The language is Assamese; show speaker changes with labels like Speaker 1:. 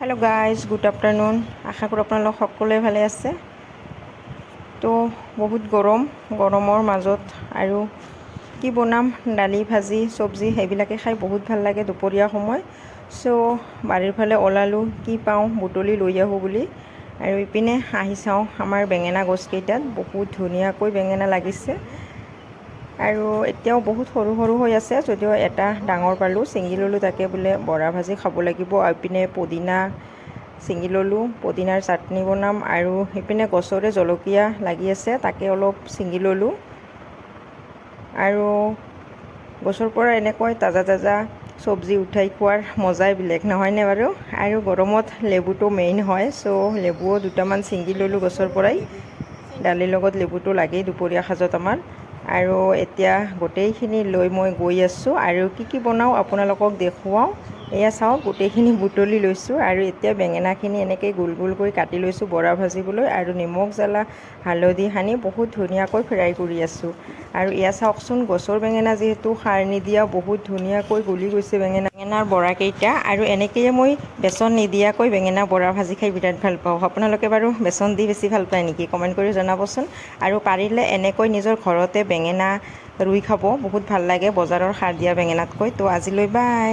Speaker 1: हेलो गाइज गुड आफ्टारनुन आशा करो आपनालोक सकलोৱে ভালে আছে। তো বহুত গৰমৰ মাজত আৰু কি বনাম দালি ভাজি চব্জি সেইবিলাকে খাই বহুত ভাল লাগে দুপৰীয়া সময়। সো বাৰীৰ ফালে ওলালোঁ কি পাওঁ বুটলি লৈ আহোঁ বুলি। আৰু ইপিনে আহি চাওঁ আমাৰ বেঙেনা গছকেইটাত বহুত ধুনীয়াকৈ বেঙেনা লাগিছে আৰু এতিয়াও বহুত সৰু সৰু হৈ আছে, যদিও এটা ডাঙৰ পালোঁ ছিঙি ল'লোঁ। তাকে বোলে বৰা ভাজি খাব লাগিব। ইপিনে পুদিনা ছিঙি ল'লোঁ, পুদিনাৰ চাটনি বনাম। আৰু সেইপিনে গছৰে জলকীয়া লাগি আছে, তাকে অলপ ছিঙি ল'লোঁ। আৰু গছৰ পৰা এনেকৈ তাজা তাজা চব্জি উঠাই খোৱাৰ মজাই বেলেগ নহয়নে বাৰু। আৰু গৰমত লেবুটো মেইন হয়, চ' লেবুও দুটামান ছিঙি ল'লোঁ গছৰ পৰাই। দালিৰ লগত লেবুটো লাগেই দুপৰীয়া সাজত আমাৰ। আৰু এতিয়া গোটেইখিনি লৈ মই গৈ আছোঁ আৰু কি বনাওঁ আপোনালোকক দেখুৱাওঁ। এয়া চাওক গোটেইখিনি বুটলি লৈছোঁ আৰু এতিয়া বেঙেনাখিনি এনেকৈ গোল গোলকৈ কাটি লৈছোঁ বৰা ভাজিবলৈ। আৰু নিমখ জ্বালা হালধি সানি বহুত ধুনীয়াকৈ ফ্ৰাই কৰি আছোঁ। আৰু এয়া চাওকচোন গছৰ বেঙেনা যিহেতু সাৰ নিদিয়া বহুত ধুনীয়াকৈ গলি গৈছে বেঙেনাৰ বৰাকেইটা। আৰু এনেকৈয়ে মই বেচন নিদিয়াকৈ বেঙেনা বৰা ভাজি খাই বিৰাট ভাল পাওঁ। আপোনালোকে বাৰু বেচন দি বেছি ভাল পায় নেকি? কমেণ্ট কৰি জনাবচোন। আৰু পাৰিলে এনেকৈ নিজৰ ঘৰতে বেঙেনা ৰুই খাব, বহুত ভাল লাগে বজাৰৰ সাৰ দিয়া বেঙেনাতকৈ। তো আজিলৈ বাই।